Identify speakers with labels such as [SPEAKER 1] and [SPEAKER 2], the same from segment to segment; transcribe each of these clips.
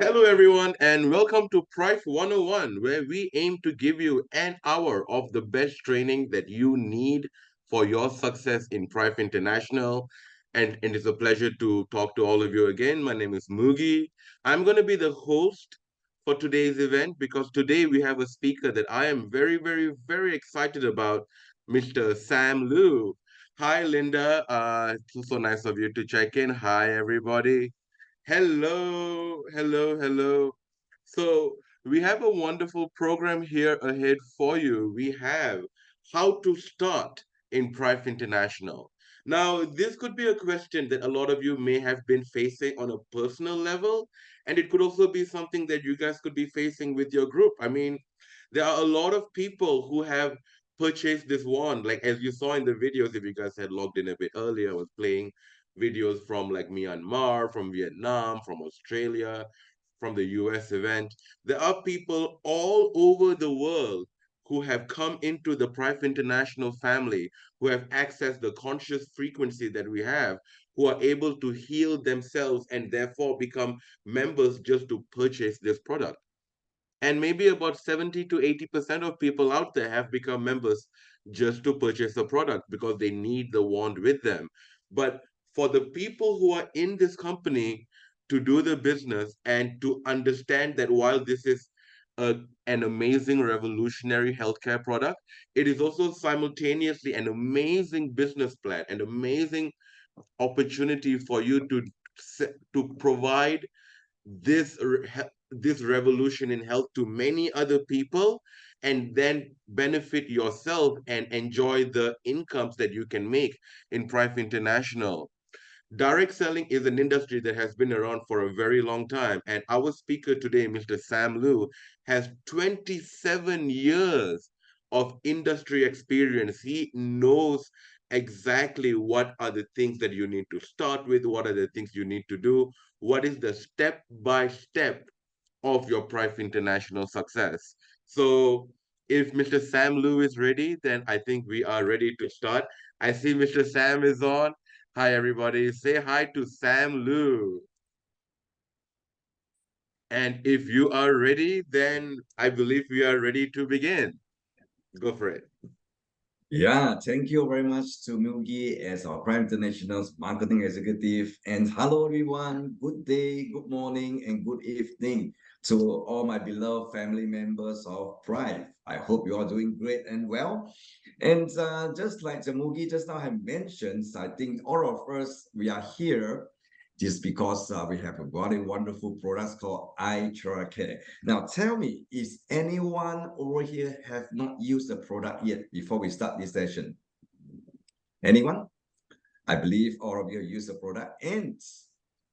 [SPEAKER 1] Hello, everyone, and welcome to Prife 101, where we aim to give you an hour of the best training that you need for your success in Prife International. And it is a pleasure to talk to all of you again. My name is Mugi. I'm going to be the host for today's event because today we have a speaker that I am very, very, very excited about, Mr. Sam Liu. Hi, Linda. So nice of you to check in. Hi, everybody. Hello, hello, hello. So we have a wonderful program here ahead for you. We have how to start in Prife International. Now, this could be a question that a lot of you may have been facing on a personal level, and it could also be something that you guys could be facing with your group. I mean, there are a lot of people who have purchased this wand, like as you saw in the videos, if you guys had logged in a bit earlier, I was playing videos from like Myanmar, from Vietnam, from Australia, from the US event. There are people all over the world who have come into the Prife International family, who have accessed the conscious frequency that we have, who are able to heal themselves and therefore become members just to purchase this product. And maybe about 70 to 80% of people out there have become members just to purchase the product because they need the wand with them. But for the people who are in this company to do the business and to understand that while this is an amazing revolutionary healthcare product, it is also simultaneously an amazing business plan, an amazing opportunity for you to provide this this revolution in health to many other people and then benefit yourself and enjoy the incomes that you can make in Prife International. Direct selling is an industry that has been around for a very long time, and our speaker today, Mr. Sam Liu, has 27 years of industry experience. He knows exactly what are the things that you need to start with, what are the things you need to do, what is the step by step of your Prife International success. So, if Mr. Sam Liu is ready, then I think we are ready to start. I see Mr. Sam is on. Hi, everybody. Say hi to Sam Liu. And if you are ready, then I believe we are ready to begin. Go for it.
[SPEAKER 2] Yeah, thank you very much to Mugi as our Prime International's marketing executive. And hello, everyone. Good day, good morning, and good evening to all my beloved family members of Prime. I hope you are doing great and well. And just like the Mugi just now had mentioned, I think all of us, we are here just because we have a very wonderful product called iTracker. Now, tell me, is anyone over here have not used the product yet before we start this session? Anyone? I believe all of you use the product, and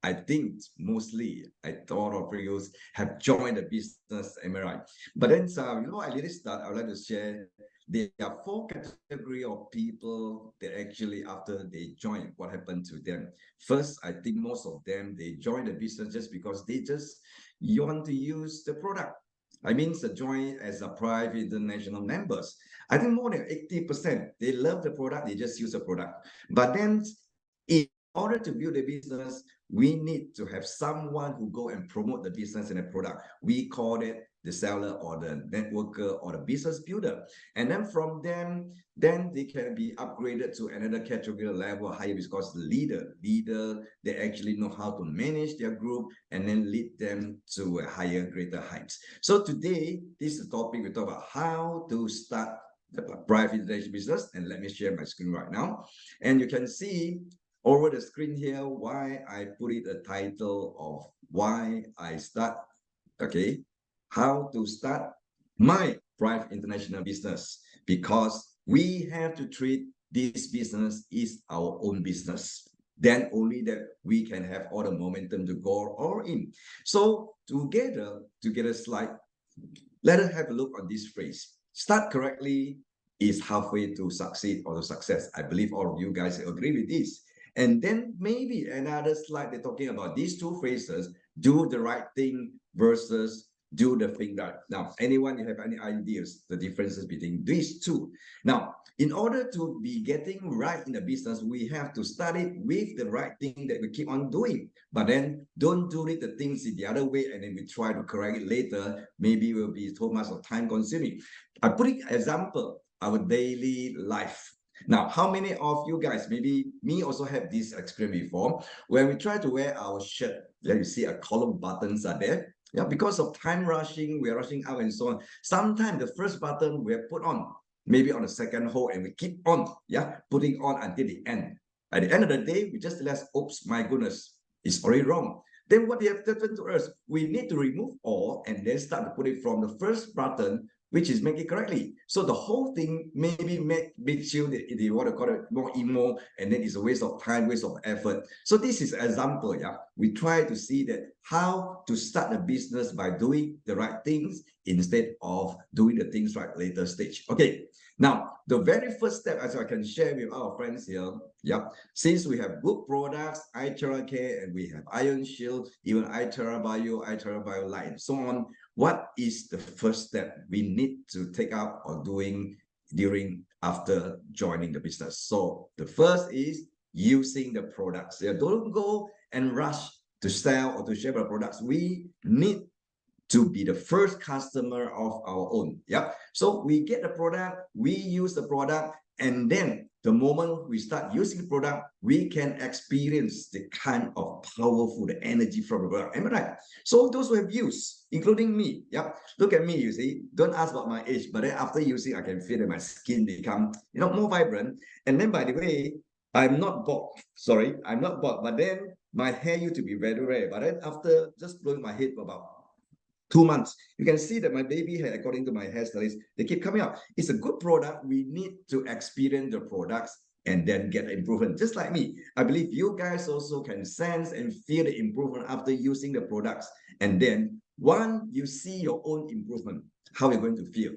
[SPEAKER 2] I think mostly I thought of you have joined the business, am I right? But then, I really start. I would like to share. There are four category of people that actually after they join, what happened to them? First, I think most of them they join the business just because they just you want to use the product. I mean, the join as a private international members. I think more than 80% they love the product, they just use the product. But then in order to build a business, we need to have someone who go and promote the business and the product. We call it the seller or the networker or the business builder. And then from them, then they can be upgraded to another category level higher because the leader, they actually know how to manage their group and then lead them to a higher, greater heights. So today, this is the topic we talk about how to start the private business. And let me share my screen right now. And you can see over the screen here why I put it a title of why I start, okay, how to start my private international business, because we have to treat this business is our own business. Then only that we can have all the momentum to go all in. So together slide, let us have a look on this phrase. Start correctly is halfway to succeed or to success. I believe all of you guys agree with this. And then maybe another slide, they're talking about these two phrases, do the right thing versus do the thing right. Now, anyone, you have any ideas, the differences between these two? Now, in order to be getting right in the business, we have to start it with the right thing that we keep on doing. But then don't do it the things in the other way, and then we try to correct it later. Maybe it will be too much of time consuming. I put an example, our daily life. Now, how many of you guys, maybe me also have this experience before, when we try to wear our shirt, then you see a collar buttons are there. Yeah, because of time rushing, we're rushing out and so on. Sometimes the first button we have put on, maybe on the second hole, and we keep on, putting on until the end. At the end of the day, we just realize, oops, my goodness, it's already wrong. Then what they have happened to us, we need to remove all and then start to put it from the first button, which is make it correctly. So the whole thing maybe makes you, they want to call it more emo, and then it's a waste of time, waste of effort. So this is an example, we try to see that how to start a business by doing the right things instead of doing the things right later stage. Okay, now the very first step, as I can share with our friends here, since we have good products, iTerra Care, and we have Iron Shield, even iTerra Bio Light, and so on, what is the first step we need to take up or doing after joining the business? So the first is using the products. Don't go and rush to sell or to share the products. We need to be the first customer of our own. So we get the product, we use the product, and then the moment we start using the product, we can experience the kind of powerful, the energy from the product. Am I right? So those who have used, including me, look at me, you see, don't ask about my age, but then after using, I can feel that my skin become, more vibrant. And then, by the way, I'm not bald. Sorry, I'm not bald, but then my hair used to be very red. But then after just blowing my head for about 2 months, you can see that my baby hair, according to my hairstylist, they keep coming out. It's a good product. We need to experience the products and then get improvement. Just like me, I believe you guys also can sense and feel the improvement after using the products. And then once you see your own improvement, how you're going to feel.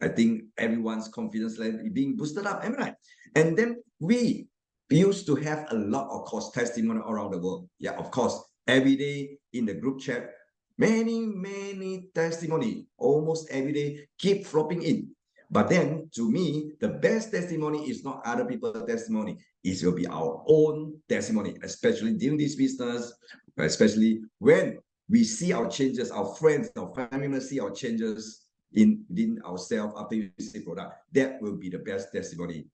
[SPEAKER 2] I think everyone's confidence level is being boosted up, am I right? And then we used to have a lot of course testimony around the world. Of course, every day in the group chat, many testimony, almost every day, keep flopping in. But then, to me, the best testimony is not other people's testimony. It will be our own testimony, especially during this business, especially when we see our changes, our friends, our family members see our changes within ourselves after you see product. That will be the best testimony.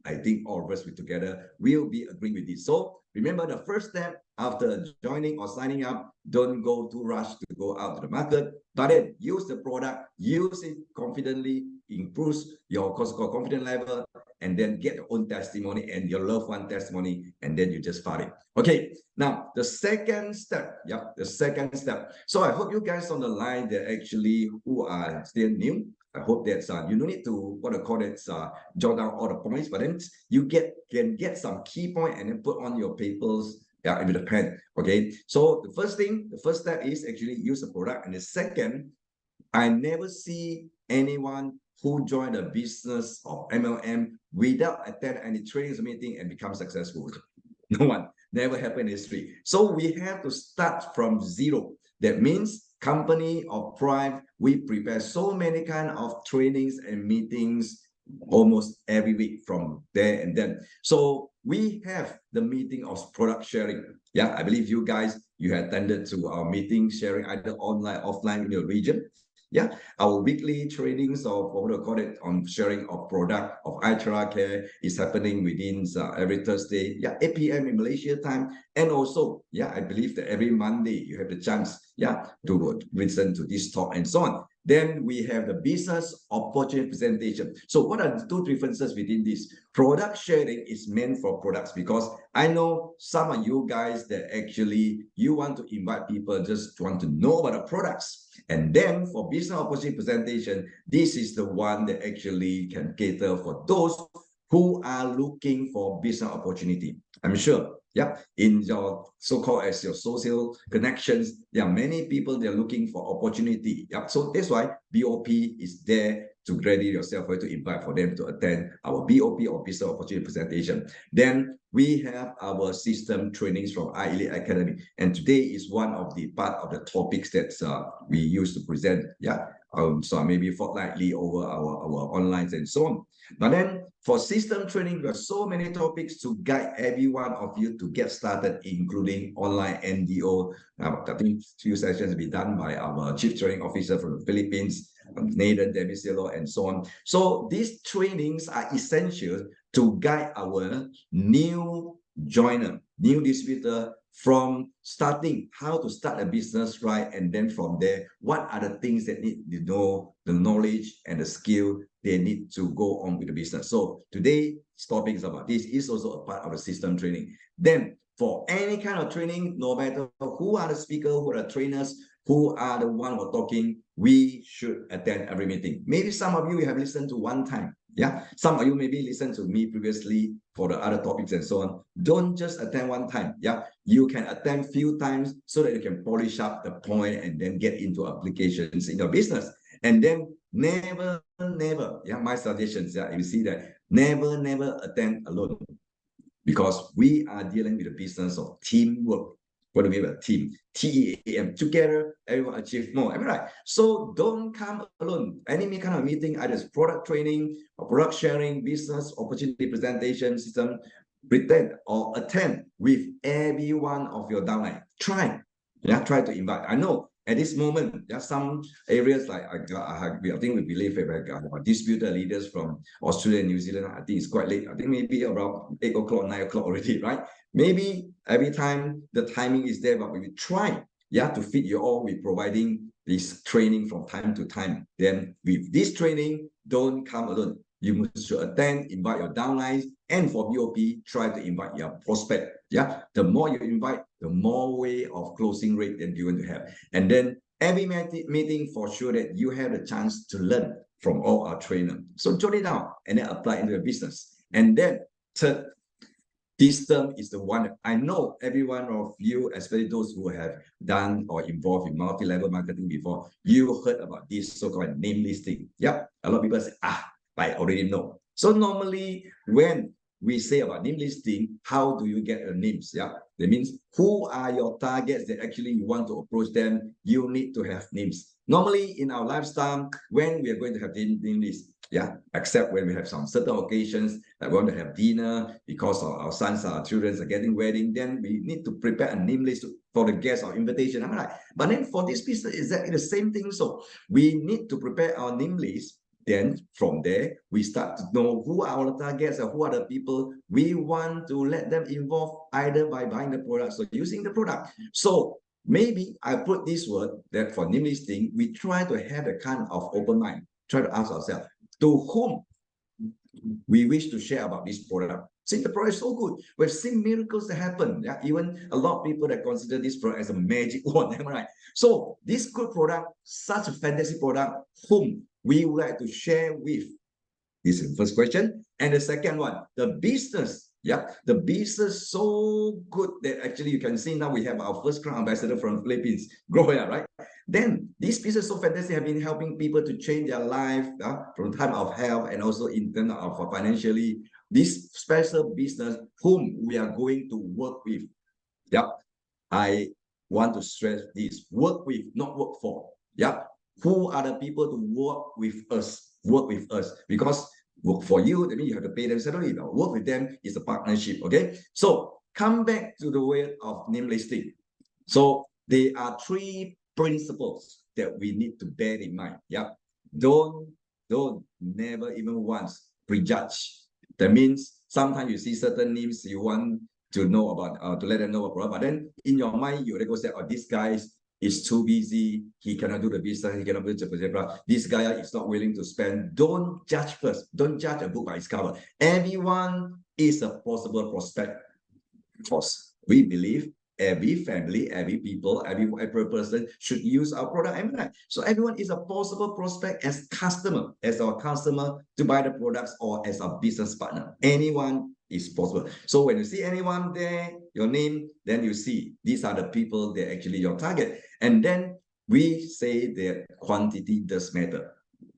[SPEAKER 2] I think all of us together will be agreeing with this. So remember, the first step after joining or signing up, don't go too rush to go out to the market, but then use the product, use it confidently, improves your confidence level, and then get your own testimony and your loved one testimony, and then you just start it. Okay, now the second step, the second step. So I hope you guys on the line that actually who are still new, I hope that you don't need to jot down all the points, but then you can get some key point and then put on your papers with a pen. Okay, so the first step is actually use the product, and the second, I never see anyone who joined a business of MLM without attend any trainings meeting and become successful. No one, never happened in history. So we have to start from zero. That means company of Prife, we prepare so many kind of trainings and meetings almost every week from there and then. So we have the meeting of product sharing. I believe you guys, you attended to our meeting sharing either online, offline in your region. Our weekly trainings of what we call it on sharing of product of iTerra Care is happening within every Thursday, 8 p.m. in Malaysia time. And also, I believe that every Monday you have the chance, to listen to this talk and so on. Then we have the business opportunity presentation. So what are the two differences within this? Product sharing is meant for products, because I know some of you guys that actually you want to invite people, just want to know about the products. And then for business opportunity presentation, this is the one that actually can cater for those who are looking for business opportunity. I'm sure, in your so-called as your social connections, many people, they're looking for opportunity. So that's why BOP is there to ready yourself for to invite for them to attend our BOP or business opportunity presentation. Then we have our system trainings from iElite Academy, and today is one of the part of the topics that we used to present. Yeah, so maybe fortnightly over our online and so on. But then for system training, there are so many topics to guide every one of you to get started, including online NDO. I think few sessions will be done by our Chief Training Officer from the Philippines, Nathan Demisilo, and so on. So these trainings are essential to guide our new joiner, new distributor, from starting how to start a business, right? And then from there, what are the things that need to know, the knowledge and the skill they need to go on with the business. So today's topic is about this, is also a part of the system training. Then for any kind of training, no matter who are the speakers, who are the trainers, who are the one who are talking, we should attend every meeting. Maybe some of you have listened to one time. Yeah, some of you maybe listened to me previously for the other topics and so on. Don't just attend one time. Yeah, you can attend few times so that you can polish up the point and then get into applications in your business. And then never, yeah, my suggestions, yeah, you see that, never attend alone, because we are dealing with the business of teamwork. What do we have? A team, TEAM, together, everyone achieve more. Am I right? So don't come alone. Any kind of meeting, either it's product training or product sharing, business opportunity presentation system, pretend or attend with every one of your downline. Try to invite. I know at this moment, there are some areas like I think we believe our distributor leaders from Australia and New Zealand. I think it's quite late. I think maybe around 8 o'clock, 9 o'clock already, right? Maybe every time the timing is there, but we will try, to fit you all with providing this training from time to time. Then with this training, don't come alone. You should attend, invite your downlines, and for BOP, try to invite your prospect. Yeah, the more you invite, the more way of closing rate that you're going to have. And then every meeting, for sure that you have the chance to learn from all our trainers. So jot it down and then apply into your business. And then third, this term is the one I know every one of you, especially those who have done or involved in multi-level marketing before, you heard about this so-called name listing. Yep, a lot of people say, I already know. So normally when we say about name listing, how do you get your names? Yeah, that means who are your targets that actually you want to approach them? You need to have names. Normally in our lifestyle, when we are going to have name list, except when we have some certain occasions, like we want to have dinner because our sons, our children are getting wedding, then we need to prepare a name list for the guests or invitation. I'm like, but then for this business, is that the same thing? So we need to prepare our name list. Then from there, we start to know who are our targets and who are the people we want to let them involve either by buying the product or using the product. So maybe I put this word that for name listing, we try to have a kind of open mind, try to ask ourselves, to whom we wish to share about this product. See, the product is so good. We've seen miracles that happen. Yeah, even a lot of people that consider this product as a magic wand, right? So this good product, such a fantastic product, whom we would like to share with. This is the first question. And the second one, the business. Yeah, the business so good that actually you can see now we have our first crown ambassador from Philippines, Gloria, right? Then this business so fantastic have been helping people to change their life from time of health and also in terms of financially. This special business whom we are going to work with. Yeah, I want to stress this: work with, not work for. Yeah, who are the people to work with us? Work with us, because work for you, that means you have to pay them salary. Now, work with them is a partnership. Okay, so come back to the way of name listing. So there are three principles that we need to bear in mind. Yeah, don't never even once prejudge. That means sometimes you see certain names you want to know about, to let them know about, but then in your mind you already go say, oh, this guy is too busy, he cannot do the business, he cannot do the business. This guy is not willing to spend. Don't judge first. Don't judge a book by its cover. Everyone is a possible prospect. Because we believe every family, every people, every person should use our product every night. So everyone is a possible prospect as customer, as our customer to buy the products, or as a business partner. Anyone is possible. So when you see anyone there, your name, then you see these are the people that actually your target. And then we say that quantity does matter.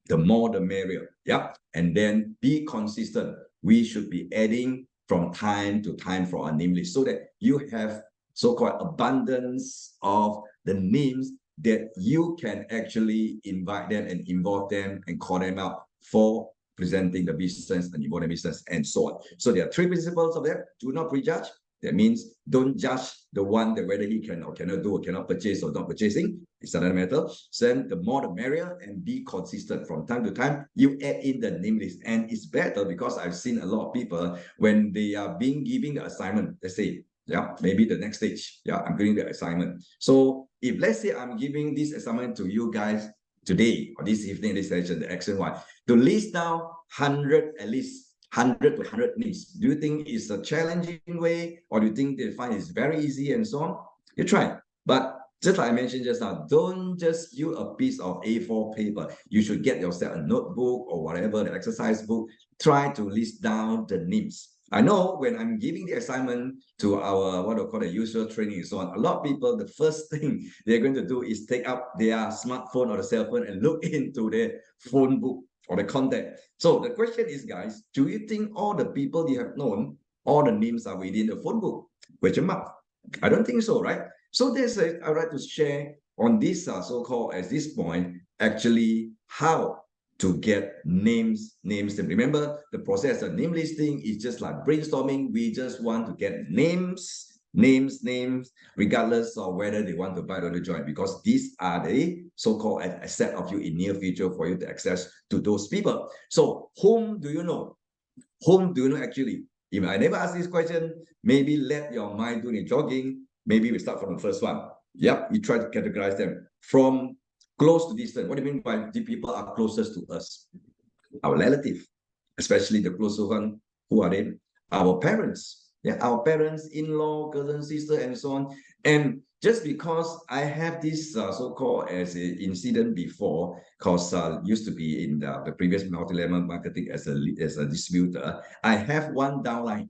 [SPEAKER 2] the more the merrier. Yeah. And then be consistent. We should be adding from time to time for our name list so that you have so-called abundance of the names that you can actually invite them and involve them and call them out for presenting the business and involve the business and so on. So there are three principles of that. Do not prejudge. That means don't judge the one that whether he can or cannot do or cannot purchase or not purchasing. It's another matter. Then the more the merrier, and be consistent. From time to time, you add in the name list. And it's better because I've seen a lot of people when they are being given the assignment, let's say, yeah, maybe the next stage. Yeah, I'm giving the assignment. So if let's say I'm giving this assignment to you guys today or this evening, this session, the action one, to list down 100 at least 100 to 100 names. Do you think it's a challenging way, or do you think they find it's very easy and so on? You try. But just like I mentioned just now, don't just use a piece of A4 paper. You should get yourself a notebook or whatever, the exercise book. Try to list down the names. I know when I'm giving the assignment to our, what we call the user training and so on, a lot of people, the first thing they're going to do is take up their smartphone or the cell phone and look into their phone book or the contact. So the question is, guys, do you think all the people you have known, all the names are within the phone book? Question mark. I don't think so, right? So there's I'd like to share on this so-called at this point, actually how to get names. And remember, the process of name listing is just like brainstorming. We just want to get names, regardless of whether they want to buy or to join, because these are the so-called asset of you in near future for you to access to those people. So whom do you know? Whom do you know actually? If I never ask this question, maybe let your mind do the jogging. Maybe we start from the first one. Yep, you try to categorize them from close to distant. What do you mean by the people are closest to us? Our relative, especially the closest one. Who are they? Our parents. Yeah, our parents, in-law, cousin, sister, and so on. And just because I have this so-called as an incident before, because used to be in the previous multi-level marketing as a distributor, I have one downline.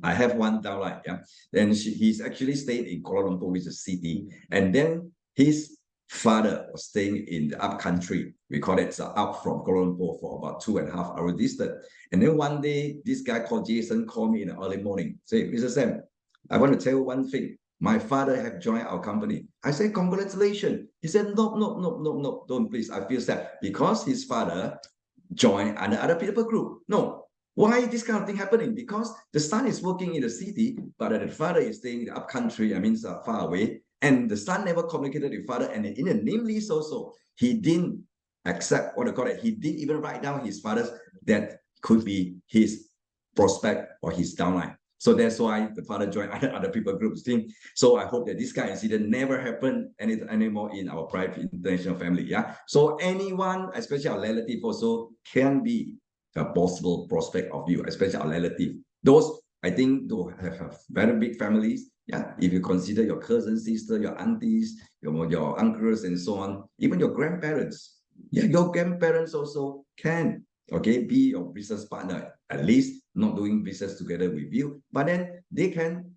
[SPEAKER 2] Yeah. Then he's actually stayed in Kuala Lumpur, which is a city. And then his father was staying in the up country. We call it up from Kuala Lumpur for about 2.5 hours distance. And then one day, this guy called Jason called me in the early morning. Say, Mr. Sam, I want to tell you one thing. My father have joined our company. I said, congratulations. He said, no, don't please. I feel sad because his father joined another people group. No, why this kind of thing happening? Because the son is working in the city, but the father is staying in the up country, far away. And the son never communicated with father. And in the name list also, he didn't accept what they call it. He didn't even write down his father's that could be his prospect or his downline. So that's why the father joined other people groups team. So I hope that this kind of incident never happen anymore in our Prife international family. Yeah. So anyone, especially our relative also, can be a possible prospect of you, especially our relative. Those I think do have very big families. Yeah. If you consider your cousin, sister, your aunties, your uncles, and so on, even your grandparents. Yeah, your grandparents also can be your business partner, at least not doing business together with you, but then they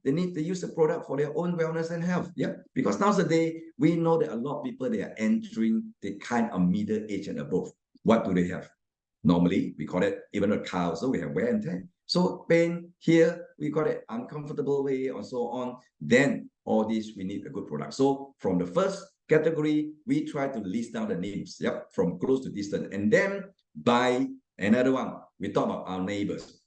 [SPEAKER 2] need to use the product for their own wellness and health. Yeah, because nowadays we know that a lot of people, they are entering the kind of middle age and above. What do they have? Normally we call it, even a car also, we have wear and tear. So pain here, we call it uncomfortable way or so on. Then all this, we need a good product. So from the first category, we try to list down the names, from close to distant. And then by another one, we talk about our neighbors.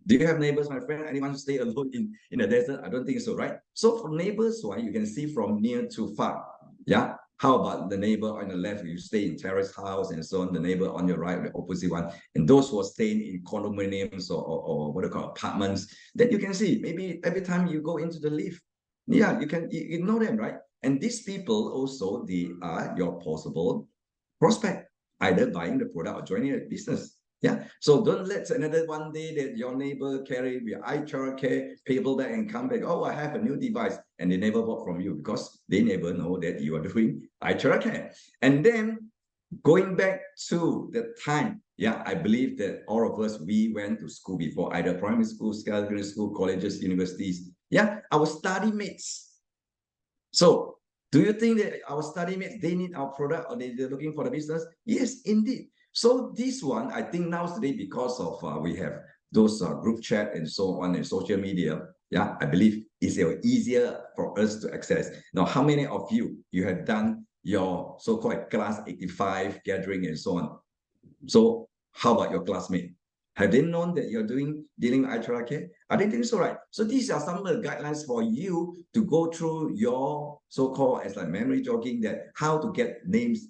[SPEAKER 2] Do you have neighbors, my friend? Anyone stay alone in the desert? I don't think so, right? So for neighbors, you can see from near to far. Yeah. How about the neighbor on the left? You stay in terrace house and so on. The neighbor on your right, the opposite one. And those who are staying in condominiums or what they call apartments, then you can see maybe every time you go into the lift, you know them, right? And these people also, they are your possible prospect, either buying the product or joining a business. Yeah. So don't let another one day that your neighbor carry with eye care paper bag and come back. Oh, I have a new device, and they never bought from you because they never know that you are doing eye care. And then going back to the time, I believe that all of us, we went to school before, either primary school, secondary school, colleges, universities. Yeah, our study mates. So do you think that our study mates, they need our product or they're looking for the business? Yes, indeed. So this one, I think nowadays, because of we have those group chat and so on and social media, yeah, I believe it's easier for us to access. Now, how many of you have done your so-called class 85 gathering and so on? So how about your classmate? Have they known that you're dealing with IHRK? I didn't think so, right? So these are some of the guidelines for you to go through your so-called as like memory jogging, that how to get names.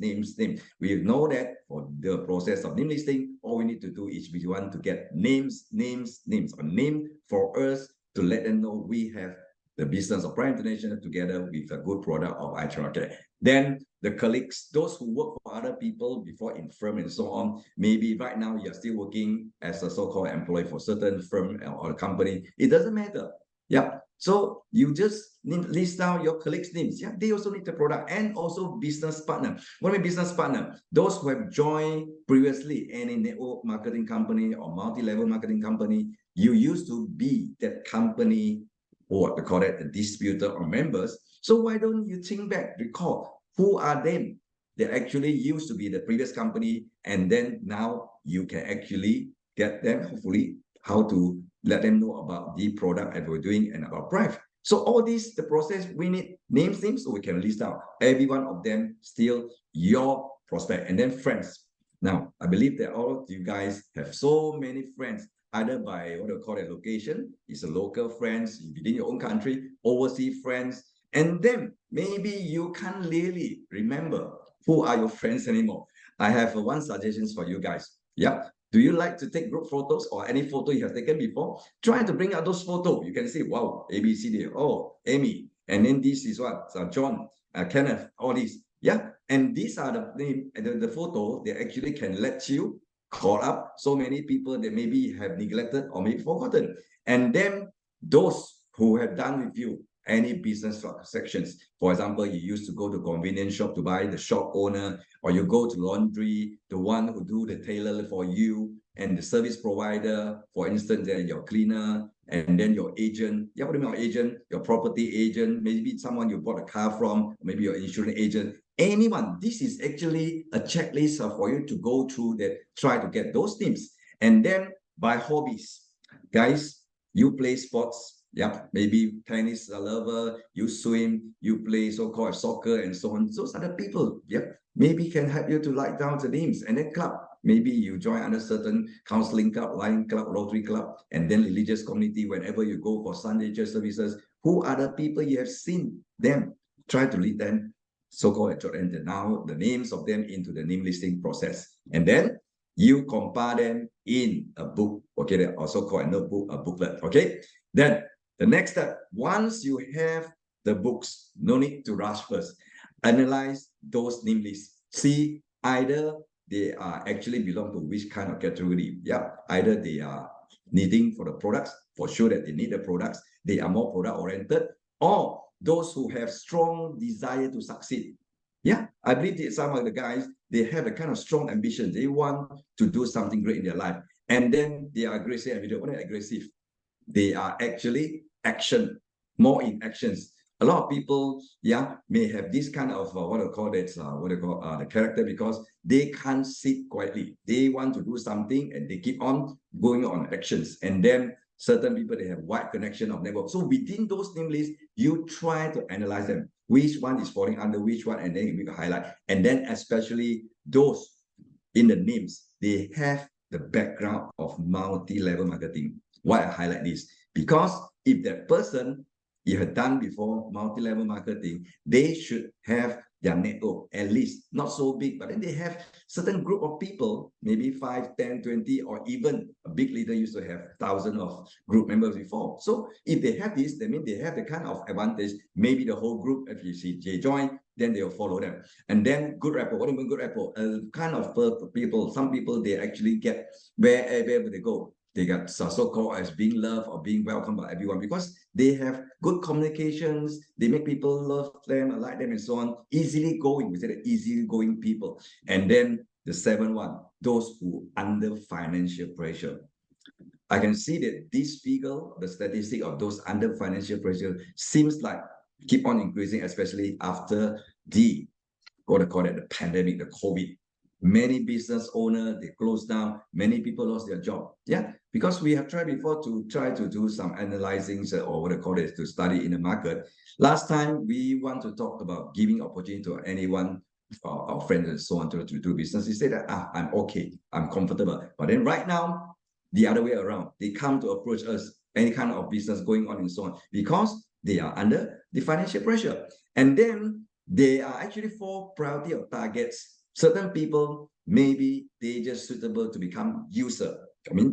[SPEAKER 2] We know that for the process of name listing, all we need to do is we want to get names, or name for us to let them know we have the business of Prife International together with a good product of IHRK. Then the colleagues, those who work for other people before in firm and so on, maybe right now you're still working as a so-called employee for certain firm or company. It doesn't matter. Yeah. So you just need list down your colleagues' names. Yeah, they also need the product, and also business partner. What do you mean business partner? Those who have joined previously any network marketing company or multi-level marketing company, you used to be that company, or what they call it, a distributor or members. So why don't you think back, recall who are them? They actually used to be the previous company, and then now you can actually get them, hopefully, how to let them know about the product that we're doing and about Prife. So all this, the process, we need names, so we can list out every one of them, still your prospect, and then friends. Now, I believe that all of you guys have so many friends, either by what we call it location, is a local friends within your own country, overseas friends, and then maybe you can't really remember who are your friends anymore. I have one suggestions for you guys. Yeah. Do you like to take group photos or any photo you have taken before? Try to bring out those photos. You can see, wow, A, B, C, D. Oh, Amy. And then this is what? John, Kenneth, all these. Yeah. And these are the name, the photo, they actually can let you call up so many people that maybe have neglected or maybe forgotten. And then those who have done with you any business transactions. For example, you used to go to convenience shop to buy, the shop owner, or you go to laundry, the one who do the tailor for you, and the service provider, for instance, then your cleaner, and then your agent. Yeah, what do you mean your agent? Your property agent, maybe someone you bought a car from, maybe your insurance agent, anyone. This is actually a checklist for you to go through that, try to get those teams. And then by hobbies, guys, you play sports. Yeah, maybe tennis lover, you swim, you play so-called soccer and so on. Those are the people, yep, maybe can help you to write down the names. And then club, maybe you join under certain counseling club, Lion Club, Rotary Club, and then religious community. Whenever you go for Sunday church services, who are the people you have seen them? Try to lead them, so-called, and now the names of them into the name listing process. And then you compile them in a book, okay, they also called a notebook, a booklet, okay? Then the next step, once you have the books, no need to rush first. Analyze those name lists. See either they are actually belong to which kind of category. Yeah, either they are needing for the products, for sure that they need the products, they are more product oriented, or those who have strong desire to succeed. Yeah, I believe that some of the guys, they have a kind of strong ambition. They want to do something great in their life. And then they are aggressive. And we don't want to aggressive. They are actually action, more in actions. A lot of people, yeah, may have this kind of what I call it, the character, because they can't sit quietly. They want to do something and they keep on going on actions. And then certain people, they have wide connection of network. So within those name lists, you try to analyze them. Which one is falling under which one, and then you make a highlight. And then especially those in the names, they have the background of multi-level marketing. Why I highlight this? Because if that person you have done before multi-level marketing, they should have their network, at least not so big, but then they have certain group of people, maybe 5, 10, 20, or even a big leader used to have thousands of group members before. So if they have this, that means they have the kind of advantage. Maybe the whole group, if you see they join, then they'll follow them. And then good rapport. What do you mean good rapport? Kind of people, some people, they actually get wherever they go, they got so-called as being loved or being welcomed by everyone, because they have good communications. They make people love them, like them, and so on. Easily going, we say that easily going people. And then the 7th one, those who under financial pressure. I can see that this figure, the statistic of those under financial pressure, seems like keep on increasing, especially after the, what I call it, the pandemic, the COVID. Many business owners, they closed down. Many people lost their job. Yeah, because we have tried before to try to do some analyzing or what I call it, to study in the market. Last time, we want to talk about giving opportunity to anyone, our friends and so on, to do business. They say that, I'm okay, I'm comfortable. But then right now, the other way around, they come to approach us, any kind of business going on and so on, because they are under the financial pressure. And then there are actually 4 priority of targets. Certain people, maybe they just suitable to become user.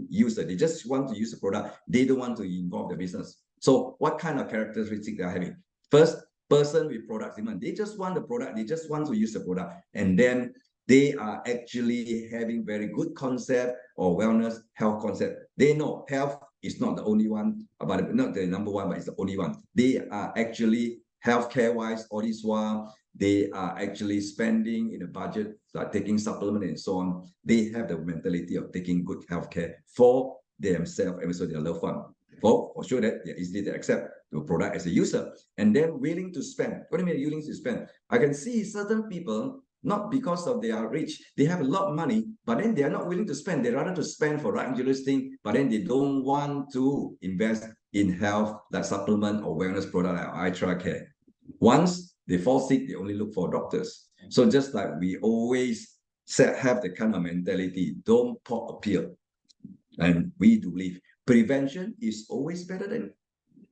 [SPEAKER 2] User, they just want to use the product. They don't want to involve the business. So what kind of characteristics they are having? First, person with product demand. They just want the product. They just want to use the product. And then they are actually having very good concept or wellness health concept. They know health is not the only one, but not the number one, but it's the only one. They are actually healthcare wise, all this while they are actually spending in a budget, like taking supplement and so on. They have the mentality of taking good healthcare for themselves and also their loved one. For sure that they're easily to accept the product as a user, and then willing to spend. What do you mean willing to spend? I can see certain people, not because of they are rich, they have a lot of money, but then they are not willing to spend. They rather to spend for luxurious thing, but then they don't want to invest in health, like supplement or wellness product like eye care. Once they fall sick, they only look for doctors. So just like we always have the kind of mentality, don't pop a pill. And we do believe prevention is always better than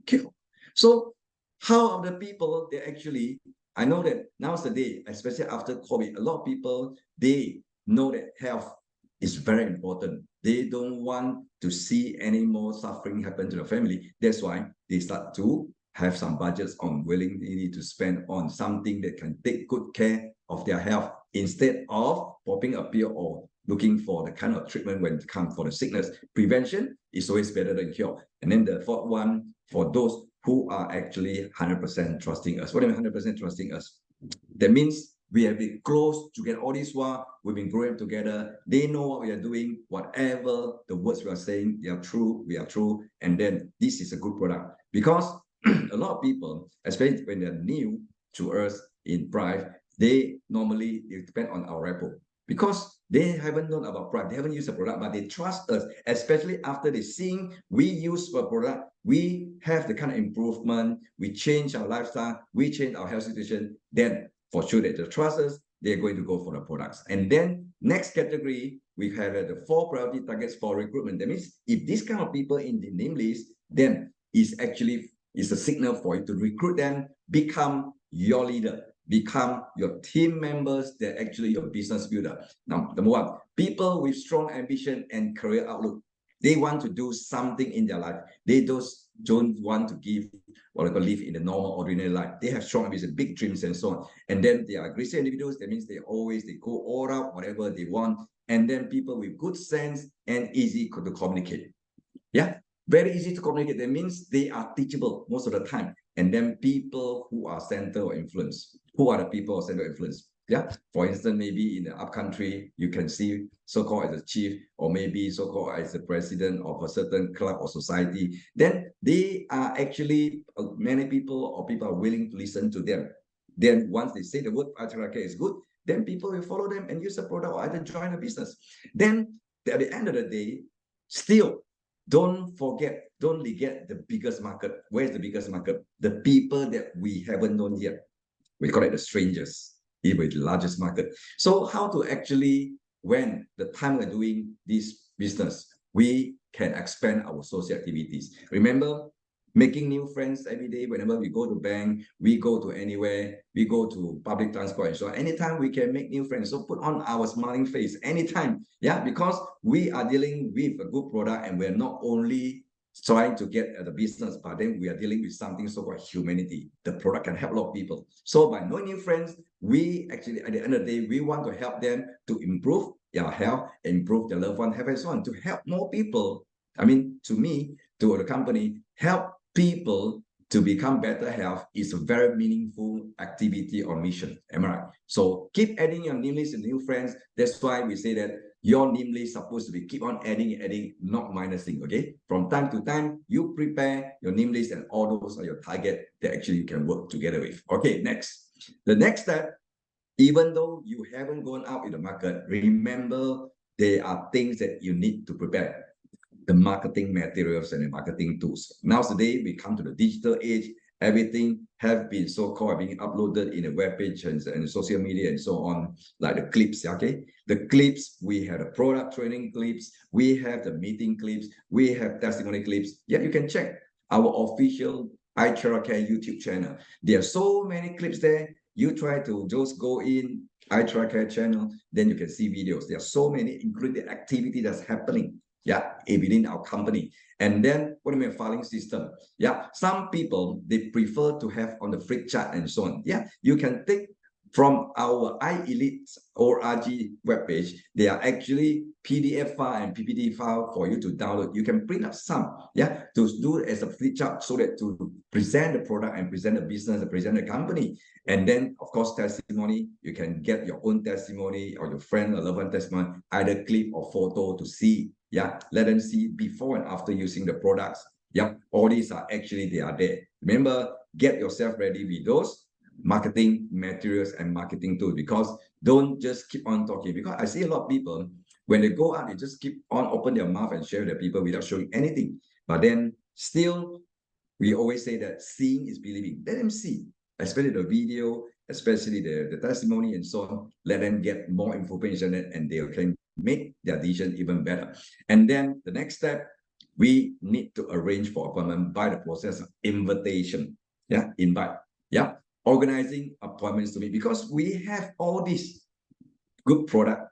[SPEAKER 2] cure. So how are the people, they actually, I know that nowadays, especially after COVID, a lot of people, they know that health is very important. They don't want to see any more suffering happen to the family. That's why they start to have some budgets on willingly to spend on something that can take good care of their health instead of popping a pill or looking for the kind of treatment when it comes for the sickness. Prevention is always better than cure. And then the 4th one, for those who are actually 100% trusting us. What do you mean 100% trusting us? That means we have been close to get all this while. We've been growing together. They know what we are doing. Whatever the words we are saying, they are true. We are true. And then this is a good product. Because a lot of people, especially when they're new to us in Prife, they normally depend on our repo because they haven't known about Prife. They haven't used the product, but they trust us, especially after they seeing we use the product, we have the kind of improvement, we change our lifestyle, we change our health situation, then for sure that they trust us, they're going to go for the products. And then next category, we have the 4 priority targets for recruitment. That means if this kind of people in the name list, then it's actually is a signal for you to recruit them, become your leader, become your team members, they're actually your business builder. Now, number 1, people with strong ambition and career outlook. They want to do something in their life. They don't want to give what I call live in the normal, ordinary life. They have strong ambition, big dreams and so on. And then they are aggressive individuals. That means they go all out, whatever they want. And then people with good sense and easy to communicate. Yeah, very easy to communicate. That means they are teachable most of the time. And then people who are center of influence. Who are the people of center of influence? Yeah, for instance, maybe in the upcountry, you can see so-called as a chief, or maybe so-called as the president of a certain club or society. Then they are actually, many people or people are willing to listen to them. Then once they say the word patriarchy is good, then people will follow them and use the product or either join a business. Then at the end of the day, still, don't neglect the biggest market. Where's the biggest market? The people that we haven't known yet. We call it the strangers. It will be the largest market. So how to actually, when the time we're doing this business, we can expand our social activities. Remember, making new friends every day. Whenever we go to bank, we go to anywhere, we go to public transport and so on. Anytime we can make new friends. So put on our smiling face anytime. Yeah, because we are dealing with a good product and we're not only trying to get the business, but then we are dealing with something so-called humanity. The product can help a lot of people. So by knowing new friends, we actually, at the end of the day, we want to help them to improve their health, improve their loved one health and so on, to help more people. I mean, to me, to the company, help people to become better health is a very meaningful activity or mission. Am I right? So keep adding your name list and new friends. That's why we say that your name list is supposed to be keep on adding, not minusing. Okay. From time to time, you prepare your name list and all those are your target that actually you can work together with. Okay. Next, the next step Even though you haven't gone out in the market, remember there are things that you need to prepare. The marketing materials and the marketing tools. Nowadays, we come to the digital age. Everything have been so-called being uploaded in a web page and social media and so on, like the clips. Okay, the clips, we have the product training clips, we have the meeting clips, we have testimony clips. Yeah, you can check our official iTracker YouTube channel. There are so many clips there. You try to just go in iTracker channel, then you can see videos. There are so many, including the activity that's happening, yeah, within our company. And then what do you mean filing system? Yeah, some people, they prefer to have on the flip chart and so on. Yeah, you can take from our iElite org webpage. They are actually PDF file and PPT file for you to download. You can print out some, yeah, to do it as a flip chart so that to present the product and present the business and present the company. And then, of course, testimony, you can get your own testimony or your friend or loved one testimony, either clip or photo to see. Yeah, let them see before and after using the products. Yeah, all these are actually, they are there. Remember, get yourself ready with those marketing materials and marketing tools, because don't just keep on talking. Because I see a lot of people, when they go out, they just keep on open their mouth and share with the people without showing anything. But then still, we always say that seeing is believing. Let them see, especially the video, especially the testimony and so on. Let them get more information and they can make their decision even better. And then the next step, we need to arrange for appointment by the process of invitation. Yeah, invite. Yeah, organizing appointments to meet, because we have all this good product,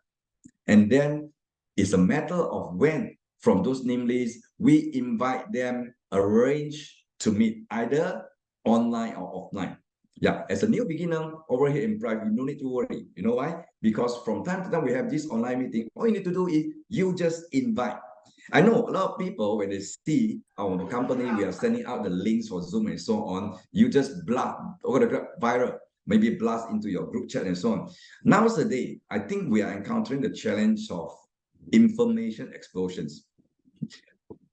[SPEAKER 2] and then it's a matter of when from those name lists we invite them, arrange to meet either online or offline. Yeah, as a new beginner over here in Prife, you no need to worry. You know why? Because from time to time we have this online meeting. All you need to do is you just invite. I know a lot of people, when they see our company, we are sending out the links for Zoom and so on, you just blast over the viral, maybe blast into your group chat and so on. Nowadays, I think we are encountering the challenge of information explosions.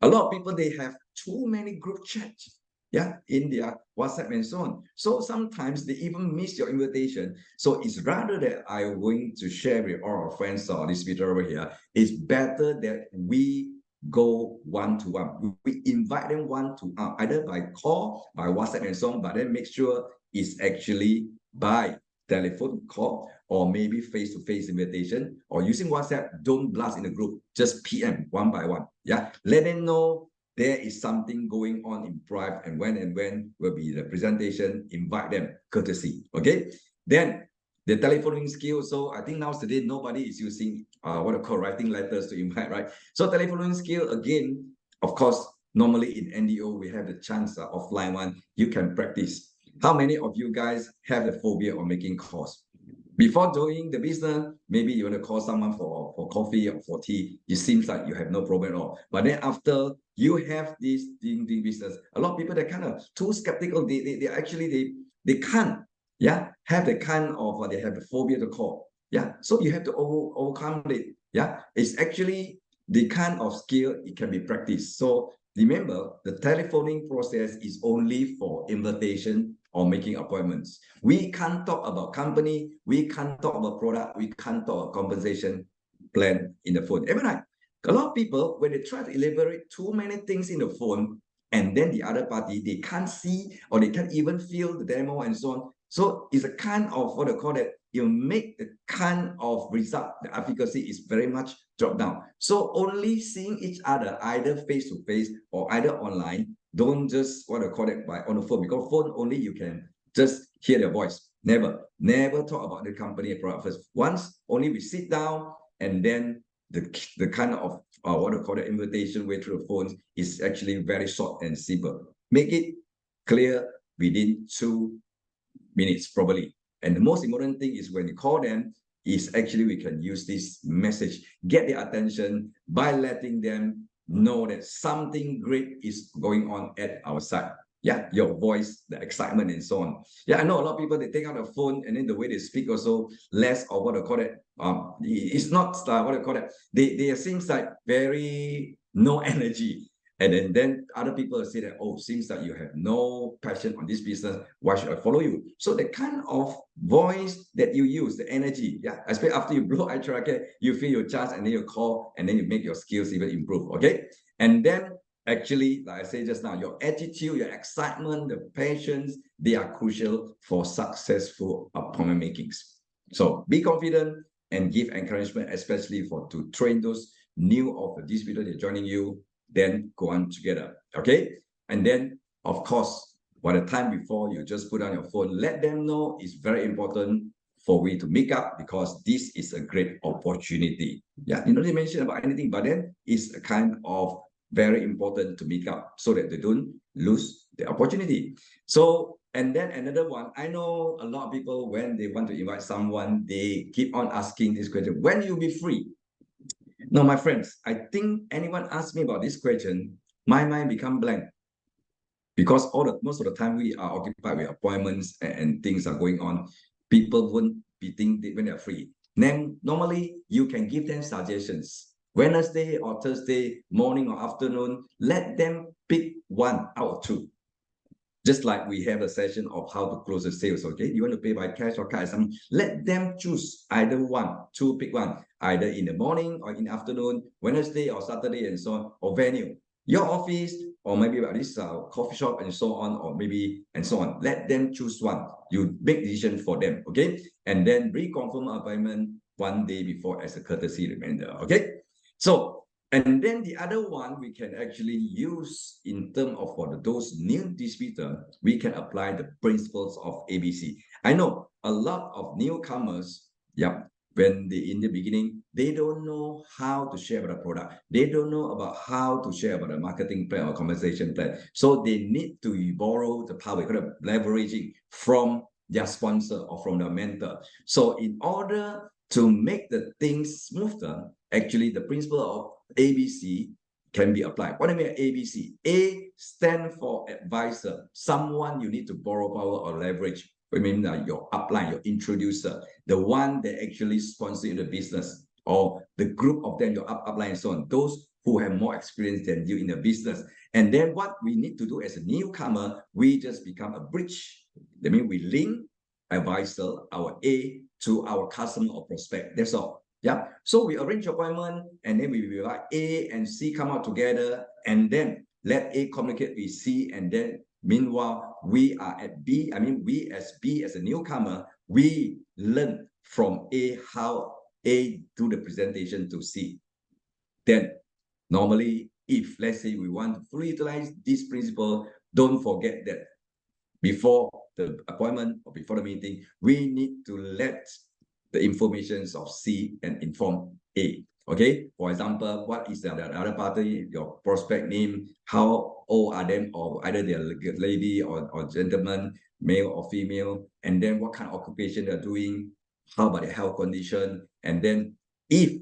[SPEAKER 2] A lot of people, they have too many group chats, yeah, in their WhatsApp and so on. So sometimes they even miss your invitation. So it's rather that I'm going to share with all our friends or distributor over here, it's better that we go one-to-one. We invite them one-to-one, either by call, by WhatsApp and so on, but then make sure it's actually by telephone call or maybe face-to-face invitation, or using WhatsApp. Don't blast in the group, just PM one by one. Yeah, let them know there is something going on in Prife, and when will be the presentation. Invite them courtesy. Okay, then the telephoning skill. So I think nowadays nobody is using what I call writing letters to invite, right? So telephoning skill, again, of course, normally in NDO we have the chance offline one. You can practice. How many of you guys have the phobia of making calls? Before doing the business, maybe you want to call someone for coffee or for tea. It seems like you have no problem at all. But then after you have this doing business, a lot of people, they're kind of too skeptical. They actually, they can't, yeah, have the kind of, they have a phobia to call. Yeah, so you have to overcome it. Yeah, it's actually the kind of skill, it can be practiced. So remember, the telephoning process is only for invitation or making appointments. We can't talk about company, we can't talk about product, we can't talk about compensation plan in the phone. Every night, a lot of people, when they try to elaborate too many things in the phone, and then the other party, they can't see or they can't even feel the demo and so on. So it's a kind of what they call it, you make the kind of result, the efficacy is very much drop down. So only seeing each other, either face to face or either online. Don't just what I call it by on the phone, because phone only you can just hear their voice. Never talk about the company product first. Once only we sit down, and then the kind of what I call the invitation way through the phones is actually very short and simple. Make it clear within 2 minutes probably. And the most important thing is when you call them, is actually we can use this message, get their attention by letting them know that something great is going on at our side. Yeah, your voice, the excitement and so on. Yeah, I know a lot of people, they take out the phone and then the way they speak also less of what I call it. It's not what I call it. They seems like very no energy. And then other people say that, oh, seems that you have no passion on this business. Why should I follow you? So the kind of voice that you use, the energy, yeah, especially after you blow eye tracker, you feel your chance and then you call and then you make your skills even improve. Okay. And then actually, like I said just now, your attitude, your excitement, the patience, they are crucial for successful appointment makings. So be confident and give encouragement, especially to train those new of the distributor they're joining you, then go on together. Okay. And then, of course, by the time before you just put on your phone, let them know it's very important for we to make up because this is a great opportunity. Yeah, you know, they mention about anything, but then it's a kind of very important to make up so that they don't lose the opportunity. So, and then another one, I know a lot of people, when they want to invite someone, they keep on asking this question, when you be free? No, my friends, I think anyone asks me about this question, my mind become blank because most of the time we are occupied with appointments and things are going on. People won't be thinking when they're free. Then normally you can give them suggestions. Wednesday or Thursday morning or afternoon, let them pick one out of two. Just like we have a session of how to close the sales, okay? You want to pay by cash or card, let them choose either one, two, pick one, either in the morning or in the afternoon, Wednesday or Saturday and so on, or venue, your office, or maybe at this coffee shop and so on, or maybe and so on. Let them choose one. You make decision for them, okay? And then reconfirm appointment one day before as a courtesy reminder, okay? So, and then the other one we can actually use in terms of for those new distributor, we can apply the principles of ABC. I know a lot of newcomers, yeah, when in the beginning, they don't know how to share about the product. They don't know about how to share about the marketing plan or conversation plan. So they need to borrow the power, kind of leveraging from their sponsor or from their mentor. So in order to make the things smoother, actually the principle of ABC can be applied. What do I mean ABC? A stand for advisor, someone you need to borrow power or leverage. I mean your upline, your introducer, the one that actually sponsors the business, or the group of them, your upline and so on, those who have more experience than you in the business. And then what we need to do as a newcomer, we just become a bridge. That means we link advisor, our A, to our customer or prospect. That's all. Yeah. So we arrange appointment and then we will like A and C come out together and then let A communicate with C. And then meanwhile, we are at B. I mean, we as B as a newcomer, we learn from A how A do the presentation to C. Then normally, if let's say we want to fully utilize this principle, don't forget that before the appointment or before the meeting, we need to let the informations of C and inform A. Okay, for example, what is the other party, your prospect name, how old are them, or either they're lady or gentleman, male or female, and then what kind of occupation they're doing, how about their health condition, and then if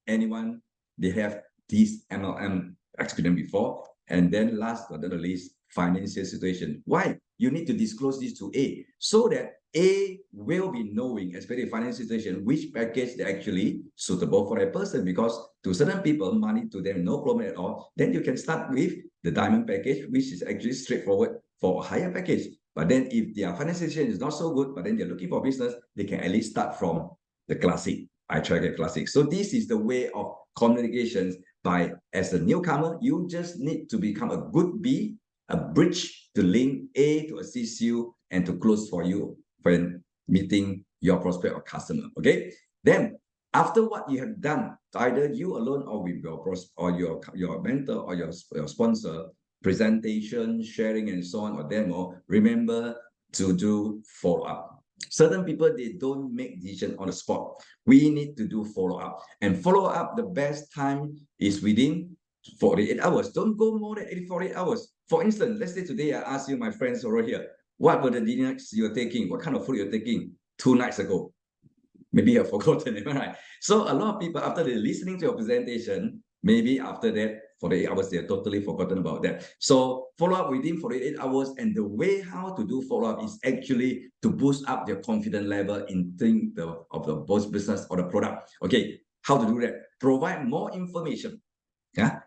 [SPEAKER 2] anyone, they have this MLM experience before, and then last but not the least, financial situation. Why? You need to disclose this to A so that A will be knowing, especially financial situation, which package they actually suitable for a person. Because to certain people, money to them, no problem at all. Then you can start with the diamond package, which is actually straightforward for a higher package. But then if their financial situation is not so good, but then they're looking for business, they can at least start from the classic. I try to get classic. So this is the way of communications. By as a newcomer, you just need to become a good B, a bridge to link A to assist you and to close for you when meeting your prospect or customer. Okay. Then after what you have done, either you alone or with your or your mentor or your sponsor, presentation, sharing, and so on, or demo, remember to do follow-up. Certain people, they don't make decision on the spot. We need to do follow-up. And follow-up, the best time is within 48 hours. Don't go more than 48 hours. For instance, let's say today I ask you, my friends over here, what were the dinners you're taking? What kind of food you're taking 2 nights ago? Maybe you've forgotten, right? So a lot of people, after they're listening to your presentation, maybe after that, 48 hours, they're totally forgotten about that. So follow up within 48 hours. And the way how to do follow-up is actually to boost up their confidence level in think of the both business or the product. Okay, how to do that? Provide more information. Yeah.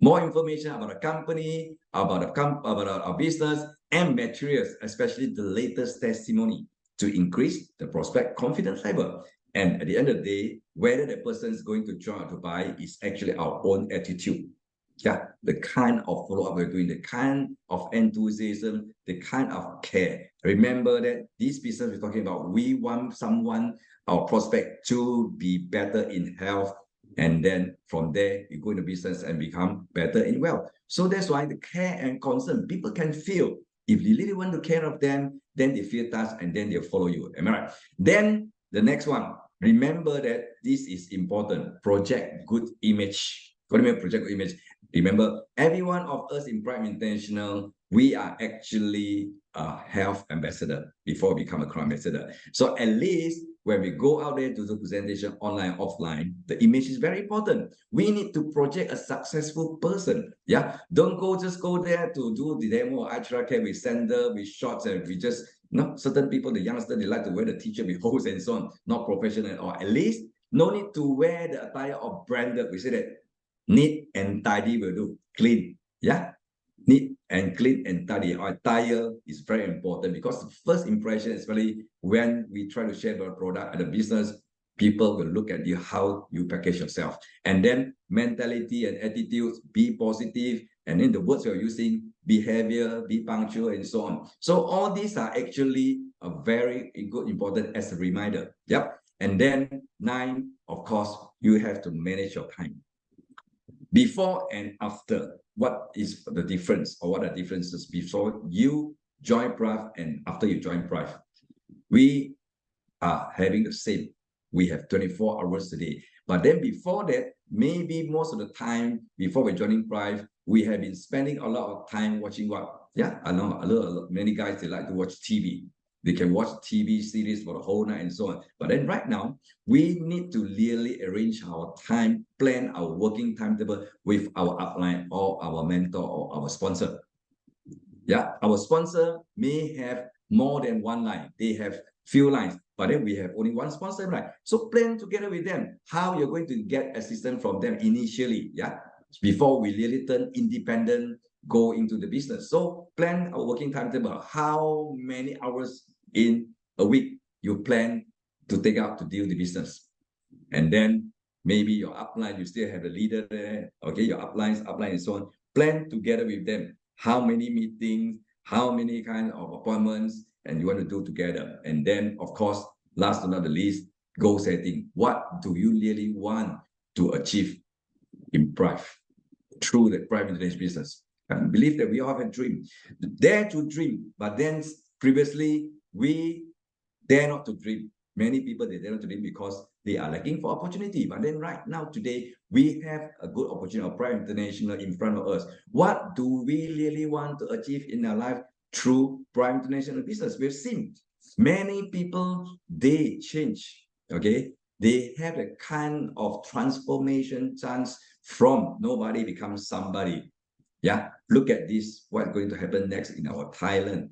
[SPEAKER 2] more information about the company, about our business, and materials, especially the latest testimony, to increase the prospect confidence level. And at the end of the day, whether the person is going to join or to buy is actually our own attitude. Yeah, the kind of follow-up we're doing, the kind of enthusiasm, the kind of care. Remember that this business we're talking about, we want someone, our prospect, to be better in health. And then from there, you go into business and become better in wealth. So that's why the care and concern, people can feel. If you really want to care of them, then they feel touched and then they'll follow you. Am I right? Then the next one, remember that this is important. Project good image. What do you mean project good image? Remember, every one of us in Prife International, we are actually a health ambassador before we become a crown ambassador. So at least when we go out there to do presentation online, offline, the image is very important. We need to project a successful person. Yeah, don't just go there to do the demo. I try care with sender, with shots, and we just certain people, the youngsters, they like to wear the t-shirt with hose and so on, not professional, or at least no need to wear the attire of branded. We say that neat and tidy will do. Clean. Yeah. Neat and clean and tidy. Our attire is very important because the first impression, especially when we try to share the product and the business, people will look at you, how you package yourself. And then mentality and attitudes, be positive. And then the words you're using, behavior, be punctual, and so on. So all these are actually a very good, important as a reminder. Yep. And then 9, of course, you have to manage your time. Before and after, what is the difference, or what are differences before you join Prife and after you join Prife? We are having the same. We have 24 hours a day. But then before that, maybe most of the time before we're joining Prife, we have been spending a lot of time watching what? Yeah, I know many guys, they like to watch TV. They can watch TV series for the whole night and so on. But then right now, we need to really arrange our time, plan our working timetable with our upline or our mentor or our sponsor. Yeah, our sponsor may have more than one line. They have few lines, but then we have only one sponsor, right? So plan together with them how you're going to get assistance from them initially, yeah, before we really turn independent, go into the business. So plan our working timetable, how many hours in a week you plan to take out to deal the business. And then maybe your upline, you still have a leader there, okay, your upline and so on. Plan together with them how many meetings, how many kind of appointments, and you want to do together. And then, of course, last but not the least, goal setting. What do you really want to achieve in Prife through the Prife International business? I believe that we all have a dream. Dare to dream, but then previously, we dare not to dream. Many people, they dare not to dream because they are looking for opportunity. But then right now, today, we have a good opportunity of Prife International in front of us. What do we really want to achieve in our life through Prife International business? We've seen many people, they change, okay? They have a kind of transformation chance from nobody becomes somebody. Yeah, look at this, what's going to happen next in our Thailand